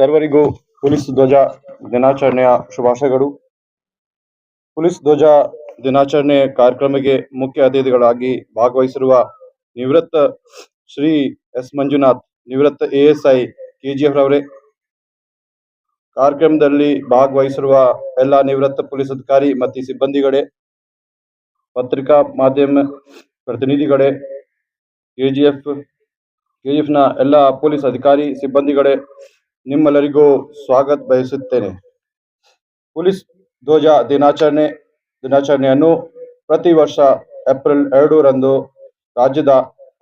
ಸರ್ವರಿಗೂ ಪೊಲೀಸ್ ಧ್ವಜ ದಿನಾಚರಣೆಯ ಶುಭಾಶಯಗಳು. ಪೊಲೀಸ್ ಧ್ವಜ ದಿನಾಚರಣೆ ಕಾರ್ಯಕ್ರಮಕ್ಕೆ ಮುಖ್ಯ ಅತಿಥಿಗಳಾಗಿ ಭಾಗವಹಿಸಿರುವ ನಿವೃತ್ತ ಶ್ರೀ ಎಸ್ ಮಂಜುನಾಥ್, ನಿವೃತ್ತ ASI KGF ರವರೇ, ಕಾರ್ಯಕ್ರಮದಲ್ಲಿ ಭಾಗವಹಿಸಿರುವ ಎಲ್ಲ ನಿವೃತ್ತ ಪೊಲೀಸ್ ಅಧಿಕಾರಿ ಮತ್ತು ಸಿಬ್ಬಂದಿಗಳೇ, ಪತ್ರಿಕಾ ಮಾಧ್ಯಮ ಪ್ರತಿನಿಧಿಗಳೇ, KGFನ ಎಲ್ಲ ಪೊಲೀಸ್ ಅಧಿಕಾರಿ ಸಿಬ್ಬಂದಿಗಳೇ, ನಿಮ್ಮೆಲ್ಲರಿಗೂ ಸ್ವಾಗತ ಬಯಸುತ್ತೇನೆ. ಪೊಲೀಸ್ ಧ್ವಜ ದಿನಾಚರಣೆಯನ್ನು ಪ್ರತಿ ವರ್ಷ ಏಪ್ರಿಲ್ 2 ರಂದು ರಾಜ್ಯದ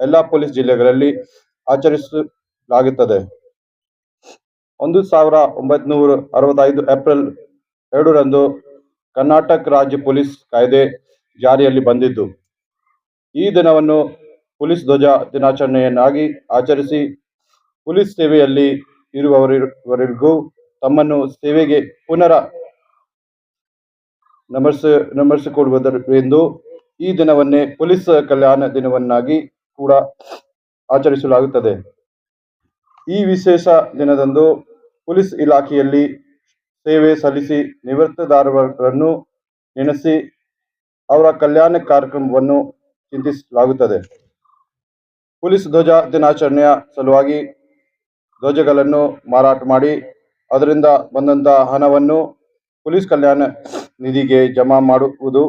ಎಲ್ಲ ಪೊಲೀಸ್ ಜಿಲ್ಲೆಗಳಲ್ಲಿ ಆಚರಿಸಲಾಗುತ್ತದೆ. 1965 ಏಪ್ರಿಲ್ 2 ರಂದು ಕರ್ನಾಟಕ ರಾಜ್ಯ ಪೊಲೀಸ್ ಕಾಯ್ದೆ ಜಾರಿಯಲ್ಲಿ ಬಂದಿದ್ದು, ಈ ದಿನವನ್ನು ಪೊಲೀಸ್ ಧ್ವಜ ದಿನಾಚರಣೆಯನ್ನಾಗಿ ಆಚರಿಸಿ ಪೊಲೀಸ್ ಸೇವೆಯಲ್ಲಿ ಇರುವವರೆಗೂ ತಮ್ಮನ್ನು ಸೇವೆಗೆ ಪುನರ ನಮಸ್ಕರಿಸಿಕೊಳ್ಳುವುದರೆಂದು ಈ ದಿನವನ್ನೇ ಪೊಲೀಸ್ ಕಲ್ಯಾಣ ದಿನವನ್ನಾಗಿ ಕೂಡ ಆಚರಿಸಲಾಗುತ್ತದೆ. ಈ ವಿಶೇಷ ದಿನದಂದು ಪೊಲೀಸ್ ಇಲಾಖೆಯಲ್ಲಿ ಸೇವೆ ಸಲ್ಲಿಸಿ ನಿವೃತ್ತರಾದವರನ್ನು ನೆನೆಸಿ ಅವರ ಕಲ್ಯಾಣ ಕಾರ್ಯಕ್ರಮವನ್ನು ಚಿಂತಿಸಲಾಗುತ್ತದೆ. ಪೊಲೀಸ್ ಧ್ವಜ ದಿನಾಚರಣೆಯ ಸಲುವಾಗಿ ಧ್ವಜಗಳನ್ನು ಮಾರಾಟ ಮಾಡಿ ಅದರಿಂದ ಬಂದಂತಹ ಹಣವನ್ನು ಪೊಲೀಸ್ ಕಲ್ಯಾಣ ನಿಧಿಗೆ ಜಮಾ ಮಾಡುವುದು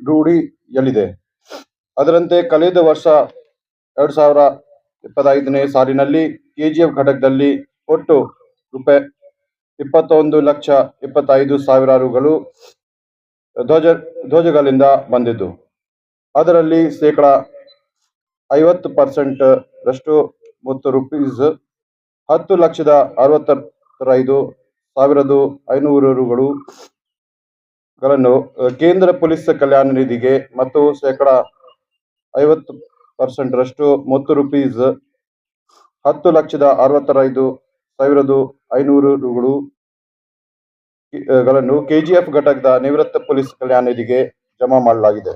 ರೂಢಿಯಲ್ಲಿದೆ. ಅದರಂತೆ ಕಳೆದ ವರ್ಷ 2025ನೇ ಸಾಲಿನಲ್ಲಿ KGF ಘಟಕದಲ್ಲಿ ಒಟ್ಟು ₹21,25,000 ರುಗಳು ಧ್ವಜಗಳಿಂದ ಬಂದಿದ್ದು, ಅದರಲ್ಲಿ ಶೇಕಡ 50% ರಷ್ಟು ಮತ್ತು ₹10,65,500 ರುಗಳನ್ನು ಕೇಂದ್ರ ಪೊಲೀಸ್ ಕಲ್ಯಾಣ ನಿಧಿಗೆ ಮತ್ತು ಶೇಕಡ 50% ರಷ್ಟು ಮತ್ತು ₹10,65,500 ರುಗಳನ್ನು KGF ಘಟಕದ ನಿವೃತ್ತ ಪೊಲೀಸ್ ಕಲ್ಯಾಣ ನಿಧಿಗೆ ಜಮಾ ಮಾಡಲಾಗಿದೆ.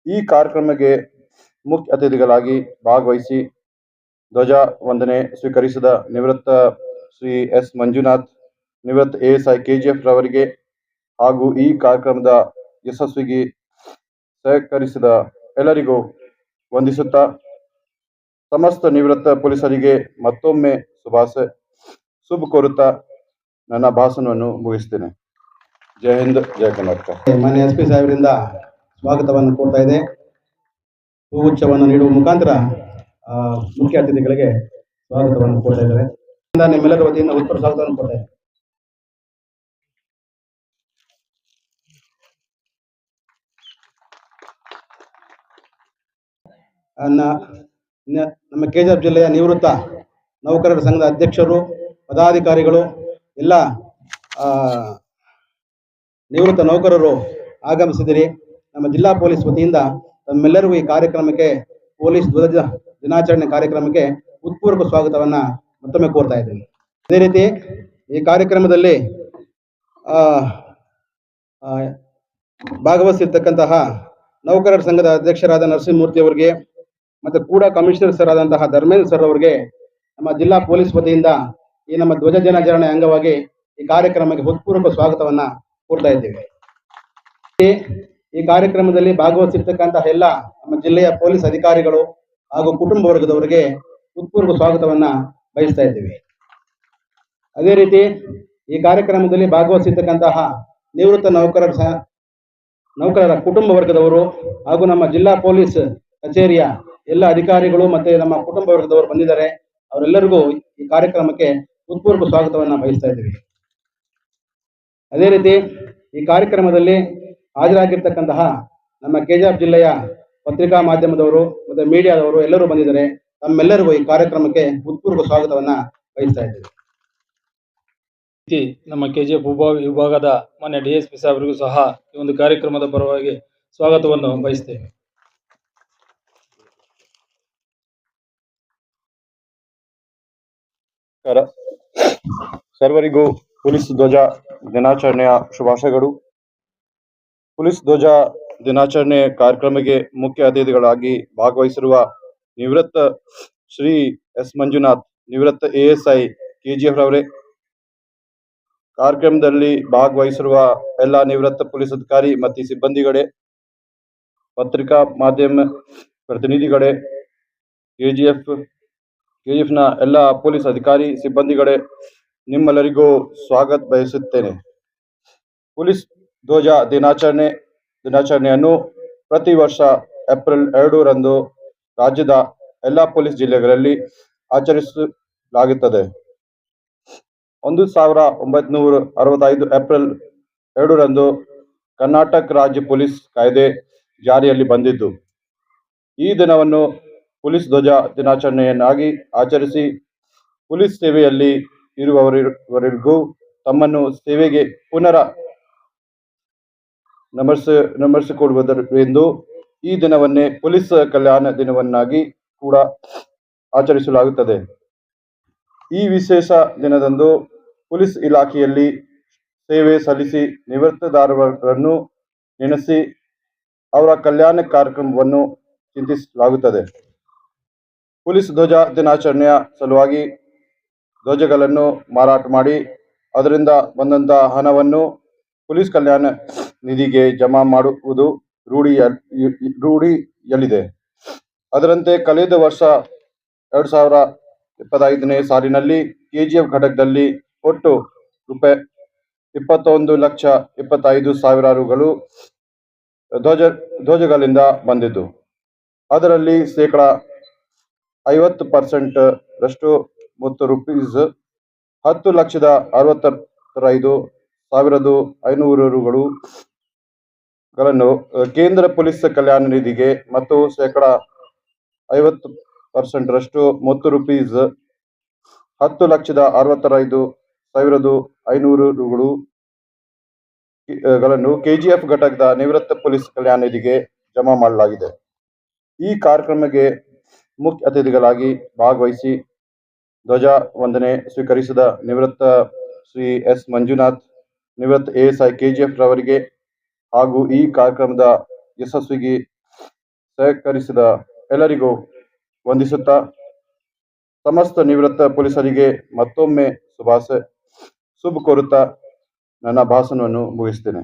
ಈ ಕಾರ್ಯಕ್ರಮಕ್ಕೆ ಮುಖ್ಯ ಅತಿಥಿಗಳಾಗಿ ಭಾಗವಹಿಸಿ ಧ್ವಜ ವಂದನೆ ಸ್ವೀಕರಿಸಿದ ನಿವೃತ್ತ ಶ್ರೀ ಎಸ್ ಮಂಜುನಾಥ್, ನಿವೃತ್ತ ASI KGF ರವರಿಗೆ ಹಾಗೂ ಈ ಕಾರ್ಯಕ್ರಮದ ಯಶಸ್ವಿಗೆ ಸಹಕರಿಸಿದ ಎಲ್ಲರಿಗೂ ವಂದಿಸುತ್ತಾ ಸಮಸ್ತ ನಿವೃತ್ತ ಪೊಲೀಸರಿಗೆ ಮತ್ತೊಮ್ಮೆ ಶುಭ ಕೋರುತ್ತಾ ನನ್ನ ಭಾಷಣವನ್ನು ಮುಗಿಸ್ತೇನೆ. ಜೈ ಹಿಂದ್, ಜೈ ಕರ್ನಾಟಕ. ಮಾನ್ಯ SP ಸಾಹೇಬರಿಂದ ಸ್ವಾಗತವನ್ನು ಕೋರ್ತಾ ಇದೆ. ಹೂಗುಚ್ಛವನ್ನು ನೀಡುವ ಮುಖಾಂತರ ಮುಖ್ಯ ಅತಿಥಿಗಳಿಗೆ ಸ್ವಾಗತವನ್ನು ಕೋರ್ತಾ ಇದ್ದಾರೆ. ನಿಮ್ಮೆಲ್ಲರ ವತಿಯಿಂದ ಉತ್ತರ ಸ್ವಾಗತವನ್ನು ಕೋರ್ತಾ ಇದ್ದಾರೆ. ನಮ್ಮ KGF ಜಿಲ್ಲೆಯ ನಿವೃತ್ತ ನೌಕರರ ಸಂಘದ ಅಧ್ಯಕ್ಷರು, ಪದಾಧಿಕಾರಿಗಳು, ಎಲ್ಲ ನಿವೃತ್ತ ನೌಕರರು ಆಗಮಿಸಿದಿರಿ. ನಮ್ಮ ಜಿಲ್ಲಾ ಪೊಲೀಸ್ ವತಿಯಿಂದ ತಮ್ಮೆಲ್ಲರಿಗೂ ಈ ಕಾರ್ಯಕ್ರಮಕ್ಕೆ, ಪೊಲೀಸ್ ಧ್ವಜ ದಿನಾಚರಣೆ ಕಾರ್ಯಕ್ರಮಕ್ಕೆ ಉತ್ಪೂರ್ವಕ ಸ್ವಾಗತವನ್ನ ಮತ್ತೊಮ್ಮೆ ಕೋರ್ತಾ ಇದ್ದೀನಿ. ಅದೇ ರೀತಿ ಈ ಕಾರ್ಯಕ್ರಮದಲ್ಲಿ ಭಾಗವಹಿಸಿರ್ತಕ್ಕಂತಹ ನೌಕರರ ಸಂಘದ ಅಧ್ಯಕ್ಷರಾದ ನರಸಿಂಹಮೂರ್ತಿ ಅವರಿಗೆ ಮತ್ತು ಕೂಡ ಕಮಿಷನರ್ ಸರ್ ಆದಂತಹ ಧರ್ಮೇಂದ್ರ ಸರ್ ಅವರಿಗೆ ನಮ್ಮ ಜಿಲ್ಲಾ ಪೊಲೀಸ್ ವತಿಯಿಂದ ಈ ನಮ್ಮ ಧ್ವಜ ದಿನಾಚರಣೆ ಅಂಗವಾಗಿ ಈ ಕಾರ್ಯಕ್ರಮಕ್ಕೆ ಹೃತ್ಪೂರ್ವಕ ಸ್ವಾಗತವನ್ನ ಕೋರ್ತಾ ಇದ್ದೇವೆ. ಈ ಕಾರ್ಯಕ್ರಮದಲ್ಲಿ ಭಾಗವಹಿಸಿರ್ತಕ್ಕಂತಹ ಎಲ್ಲ ನಮ್ಮ ಜಿಲ್ಲೆಯ ಪೊಲೀಸ್ ಅಧಿಕಾರಿಗಳು ಹಾಗೂ ಕುಟುಂಬ ವರ್ಗದವರಿಗೆ ಹೃತ್ಪೂರ್ವಕ ಸ್ವಾಗತವನ್ನ ಬಯಸ್ತಾ ಇದ್ದೇವೆ. ಅದೇ ರೀತಿ ಈ ಕಾರ್ಯಕ್ರಮದಲ್ಲಿ ಭಾಗವಹಿಸಿರ್ತಕ್ಕಂತಹ ನಿವೃತ್ತ ನೌಕರರ ಕುಟುಂಬ ವರ್ಗದವರು ಹಾಗೂ ನಮ್ಮ ಜಿಲ್ಲಾ ಪೊಲೀಸ್ ಕಚೇರಿಯ ಎಲ್ಲ ಅಧಿಕಾರಿಗಳು ಮತ್ತೆ ನಮ್ಮ ಕುಟುಂಬ ವರ್ಗದವರು ಬಂದಿದ್ದಾರೆ. ಅವರೆಲ್ಲರಿಗೂ ಈ ಕಾರ್ಯಕ್ರಮಕ್ಕೆ ಹೃತ್ಪೂರ್ವಕ ಸ್ವಾಗತವನ್ನ ಬಯಸ್ತಾ ಇದ್ದೀವಿ. ಅದೇ ರೀತಿ ಈ ಕಾರ್ಯಕ್ರಮದಲ್ಲಿ ಹಾಜರಾಗಿರ್ತಕ್ಕಂತಹ ನಮ್ಮ KGF ಜಿಲ್ಲೆಯ ಪತ್ರಿಕಾ ಮಾಧ್ಯಮದವರು ಮತ್ತೆ ಮೀಡಿಯಾದವರು ಎಲ್ಲರೂ ಬಂದಿದ್ದಾರೆ. ತಮ್ಮೆಲ್ಲರಿಗೂ ಈ ಕಾರ್ಯಕ್ರಮಕ್ಕೆ ಹೃತ್ಪೂರ್ವಕ ಸ್ವಾಗತವನ್ನ ಬಯಸ್ತಾ ಇದ್ದೀವಿ. ನಮ್ಮ KGF ವಿಭಾಗದ ಮಾನ್ಯ DSP ಸಾಹೇಬರಿಗೂ ಸಹ ಈ ಒಂದು ಕಾರ್ಯಕ್ರಮದ ಪರವಾಗಿ ಸ್ವಾಗತವನ್ನು ಬಯಸ್ತೇವೆ. ಸರ್ವರಿಗೂ ಪೊಲೀಸ್ ಧ್ವಜ ದಿನಾಚರಣೆಯ ಶುಭಾಶಯಗಳು. ಪೊಲೀಸ್ ಧ್ವಜ ದಿನಾಚರಣೆ ಕಾರ್ಯಕ್ರಮಕ್ಕೆ ಮುಖ್ಯ ಅತಿಥಿಗಳಾಗಿ ಭಾಗವಹಿಸಿರುವ ನಿವೃತ್ತ ಶ್ರೀ ಎಸ್ ಮಂಜುನಾಥ್, ನಿವೃತ್ತ ASI KGF ರವರೇ, ಕಾರ್ಯಕ್ರಮದಲ್ಲಿ ಭಾಗವಹಿಸಿರುವ ಎಲ್ಲ ನಿವೃತ್ತ ಪೊಲೀಸ್ ಅಧಿಕಾರಿ ಮತ್ತು ಸಿಬ್ಬಂದಿಗಳೇ, ಪತ್ರಿಕಾ ಮಾಧ್ಯಮ ಪ್ರತಿನಿಧಿಗಳೇ, KGFನ ಎಲ್ಲ ಪೊಲೀಸ್ ಅಧಿಕಾರಿ ಸಿಬ್ಬಂದಿಗಳೇ, ನಿಮ್ಮೆಲ್ಲರಿಗೂ ಸ್ವಾಗತ ಬಯಸುತ್ತೇನೆ. ಪೊಲೀಸ್ ಧ್ವಜ ದಿನಾಚರಣೆಯನ್ನು ಪ್ರತಿ ವರ್ಷ ಏಪ್ರಿಲ್ 2 ರಂದು ರಾಜ್ಯದ ಎಲ್ಲ ಪೊಲೀಸ್ ಜಿಲ್ಲೆಗಳಲ್ಲಿ ಆಚರಿಸಲಾಗುತ್ತದೆ. 1965 ಏಪ್ರಿಲ್ 2 ರಂದು ಕರ್ನಾಟಕ ರಾಜ್ಯ ಪೊಲೀಸ್ ಕಾಯ್ದೆ ಜಾರಿಯಲ್ಲಿ ಬಂದಿದ್ದು, ಈ ದಿನವನ್ನು ಪೊಲೀಸ್ ಧ್ವಜ ದಿನಾಚರಣೆಯನ್ನಾಗಿ ಆಚರಿಸಿ ಪೊಲೀಸ್ ಸೇವೆಯಲ್ಲಿ ಇರುವವರೆಗೂ ತಮ್ಮನ್ನು ಸೇವೆಗೆ ಪುನಃ ನಮಸ್ಕರಿಸಿಕೊಳ್ಳುವುದರೆಂದು ಈ ದಿನವನ್ನೇ ಪೊಲೀಸ್ ಕಲ್ಯಾಣ ದಿನವನ್ನಾಗಿ ಕೂಡ ಆಚರಿಸಲಾಗುತ್ತದೆ. ಈ ವಿಶೇಷ ದಿನದಂದು ಪೊಲೀಸ್ ಇಲಾಖೆಯಲ್ಲಿ ಸೇವೆ ಸಲ್ಲಿಸಿ ನಿವೃತ್ತರಾದವರನ್ನು ನೆನೆಸಿ ಅವರ ಕಲ್ಯಾಣ ಕಾರ್ಯಕ್ರಮವನ್ನು ಚಿಂತಿಸಲಾಗುತ್ತದೆ. ಪೊಲೀಸ್ ಧ್ವಜ ದಿನಾಚರಣೆಯ ಸಲುವಾಗಿ ಧ್ವಜಗಳನ್ನು ಮಾರಾಟ ಮಾಡಿ ಅದರಿಂದ ಬಂದಂತಹ ಹಣವನ್ನು ಪೊಲೀಸ್ ಕಲ್ಯಾಣ ನಿಧಿಗೆ ಜಮಾ ಮಾಡುವುದು ರೂಢಿಯಲ್ಲಿದೆ. ಅದರಂತೆ ಕಳೆದ ವರ್ಷ 2025ನೇ ಸಾಲಿನಲ್ಲಿ KGF ಘಟಕದಲ್ಲಿ ಒಟ್ಟು ₹21,25,000 ರುಗಳು ಧ್ವಜಗಳಿಂದ ಬಂದಿದ್ದು, ಅದರಲ್ಲಿ ಶೇಕಡಾ 50% ರಷ್ಟು ಮೊತ್ತ ₹10,65,500 ರುಗಳನ್ನು ಕೇಂದ್ರ ಪೊಲೀಸ್ ಕಲ್ಯಾಣ ನಿಧಿಗೆ ಮತ್ತು ಶೇಕಡಾ 50% ರಷ್ಟು ಮೊತ್ತ ₹10,65,500 ಗಳನ್ನು KGF ಘಟಕದ ನಿವೃತ್ತ ಪೊಲೀಸ್ ಕಲ್ಯಾಣ ನಿಧಿಗೆ ಜಮಾ ಮಾಡಲಾಗಿದೆ. ಈ ಕಾರ್ಯಕ್ರಮಕ್ಕೆ ಮುಖ್ಯ ಅತಿಥಿಗಳಾಗಿ ಭಾಗವಹಿಸಿ ಧ್ವಜ ವಂದನೆ ಸ್ವೀಕರಿಸಿದ ನಿವೃತ್ತ ಶ್ರೀ S. ಮಂಜುನಾಥ್, ನಿವೃತ್ತ ASI KGF ರವರಿಗೆ ಹಾಗೂ ಈ ಕಾರ್ಯಕ್ರಮದ ಯಶಸ್ವಿಗೆ ಸಹಕರಿಸಿದ ಎಲ್ಲರಿಗೂ ವಂದಿಸುತ್ತಾ ಸಮಸ್ತ ನಿವೃತ್ತ ಪೊಲೀಸರಿಗೆ ಮತ್ತೊಮ್ಮೆ ಶುಭ ಕೋರುತ್ತಾ ನನ್ನ ಭಾಷಣವನ್ನು ಮುಗಿಸ್ತೇನೆ.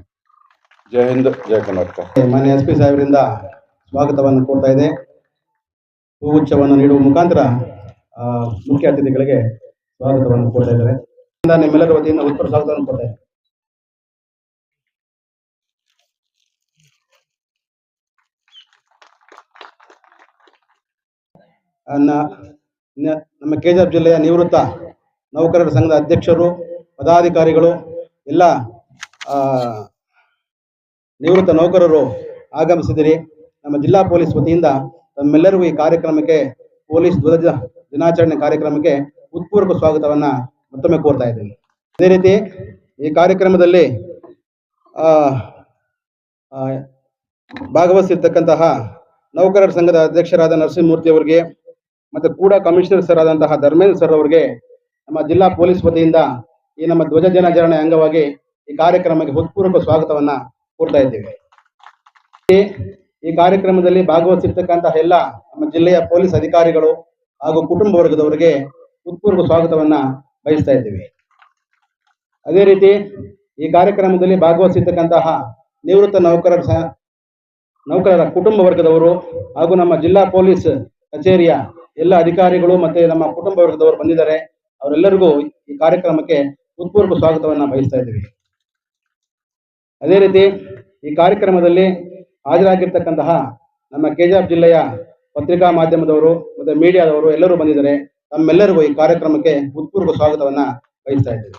ಜೈ ಹಿಂದ್, ಜೈ ಕರ್ನಾಟಕ. ಮಾನ್ಯ SP ಸಾಹೇಬರಿಂದ ಸ್ವಾಗತವನ್ನು ಕೋರ್ತಾ ಇದೆ. ಹೂಗುಚ್ಛವನ್ನು ನೀಡುವ ಮುಖಾಂತರ ಮುಖ್ಯ ಅತಿಥಿಗಳಿಗೆ ಸ್ವಾಗತವನ್ನು ಕೋರ್ತಾ ಇದ್ದಾರೆ. ನಿಮ್ಮೆಲ್ಲರ ವತಿಯಿಂದ ಉತ್ತರ ಸ್ವಾಗತವನ್ನು ಕೋರ್ತಾ ಇದ್ದಾರೆ. ನಮ್ಮ KGF ಜಿಲ್ಲೆಯ ನಿವೃತ್ತ ನೌಕರರ ಸಂಘದ ಅಧ್ಯಕ್ಷರು, ಪದಾಧಿಕಾರಿಗಳು, ಎಲ್ಲ ನಿವೃತ್ತ ನೌಕರರು ಆಗಮಿಸಿದಿರಿ. ನಮ್ಮ ಜಿಲ್ಲಾ ಪೊಲೀಸ್ ವತಿಯಿಂದ ತಮ್ಮೆಲ್ಲರಿಗೂ ಈ ಕಾರ್ಯಕ್ರಮಕ್ಕೆ, ಪೊಲೀಸ್ ಧ್ವಜ ದಿನಾಚರಣೆ ಕಾರ್ಯಕ್ರಮಕ್ಕೆ ಉತ್ಪೂರ್ವಕ ಸ್ವಾಗತವನ್ನ ಮತ್ತೊಮ್ಮೆ ಕೋರ್ತಾ ಇದ್ದೀನಿ. ಅದೇ ರೀತಿ ಈ ಕಾರ್ಯಕ್ರಮದಲ್ಲಿ ಭಾಗವಹಿಸಿರ್ತಕ್ಕಂತಹ ನೌಕರರ ಸಂಘದ ಅಧ್ಯಕ್ಷರಾದ ನರಸಿಂಹಮೂರ್ತಿ ಅವರಿಗೆ ಮತ್ತು ಕೂಡ ಕಮಿಷನರ್ ಸರ್ ಆದಂತಹ ಧರ್ಮೇಂದ್ರ ಸರ್ ಅವರಿಗೆ ನಮ್ಮ ಜಿಲ್ಲಾ ಪೊಲೀಸ್ ವತಿಯಿಂದ ಈ ನಮ್ಮ ಧ್ವಜ ದಿನಾಚರಣೆ ಅಂಗವಾಗಿ ಈ ಕಾರ್ಯಕ್ರಮಕ್ಕೆ ಹೃತ್ಪೂರ್ವಕ ಸ್ವಾಗತವನ್ನ ಕೋರ್ತಾ ಇದ್ದೇವೆ. ಈ ಕಾರ್ಯಕ್ರಮದಲ್ಲಿ ಭಾಗವಹಿಸಿರ್ತಕ್ಕಂತಹ ಎಲ್ಲ ನಮ್ಮ ಜಿಲ್ಲೆಯ ಪೊಲೀಸ್ ಅಧಿಕಾರಿಗಳು ಹಾಗೂ ಕುಟುಂಬ ವರ್ಗದವರಿಗೆ ಹೃತ್ಪೂರ್ವಕ ಸ್ವಾಗತವನ್ನ ಬಯಸ್ತಾ ಇದ್ದೀವಿ. ಅದೇ ರೀತಿ ಈ ಕಾರ್ಯಕ್ರಮದಲ್ಲಿ ಭಾಗವಹಿಸಿರ್ತಕ್ಕಂತಹ ನಿವೃತ್ತ ನೌಕರರ ಕುಟುಂಬ ವರ್ಗದವರು ಹಾಗೂ ನಮ್ಮ ಜಿಲ್ಲಾ ಪೊಲೀಸ್ ಕಚೇರಿಯ ಎಲ್ಲ ಅಧಿಕಾರಿಗಳು ಮತ್ತೆ ನಮ್ಮ ಕುಟುಂಬ ವರ್ಗದವರು ಬಂದಿದ್ದಾರೆ. ಅವರೆಲ್ಲರಿಗೂ ಈ ಕಾರ್ಯಕ್ರಮಕ್ಕೆ ಹೃತ್ಪೂರ್ವಕ ಸ್ವಾಗತವನ್ನ ಬಯಸ್ತಾ ಇದ್ದೀವಿ. ಅದೇ ರೀತಿ ಈ ಕಾರ್ಯಕ್ರಮದಲ್ಲಿ ಹಾಜರಾಗಿರ್ತಕ್ಕಂತಹ ನಮ್ಮ KGF ಜಿಲ್ಲೆಯ ಪತ್ರಿಕಾ ಮಾಧ್ಯಮದವರು ಮತ್ತೆ ಮೀಡಿಯಾದವರು ಎಲ್ಲರೂ ಬಂದಿದ್ದಾರೆ. ತಮ್ಮೆಲ್ಲರಿಗೂ ಈ ಕಾರ್ಯಕ್ರಮಕ್ಕೆ ಹೃತ್ಪೂರ್ವಕ ಸ್ವಾಗತವನ್ನ ಬಯಸ್ತಾ ಇದ್ದೀವಿ.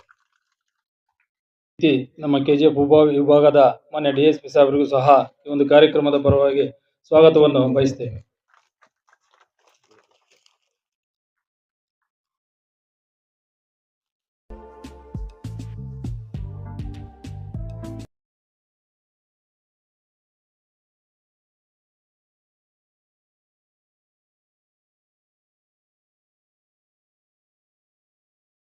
ನಮ್ಮ KGF ವಿಭಾಗದ ಮಾನ್ಯ DSP ಸಾಹೇಬರಿಗೂ ಸಹ ಈ ಒಂದು ಕಾರ್ಯಕ್ರಮದ ಪರವಾಗಿ ಸ್ವಾಗತವನ್ನು ಬಯಸ್ತೇವೆ.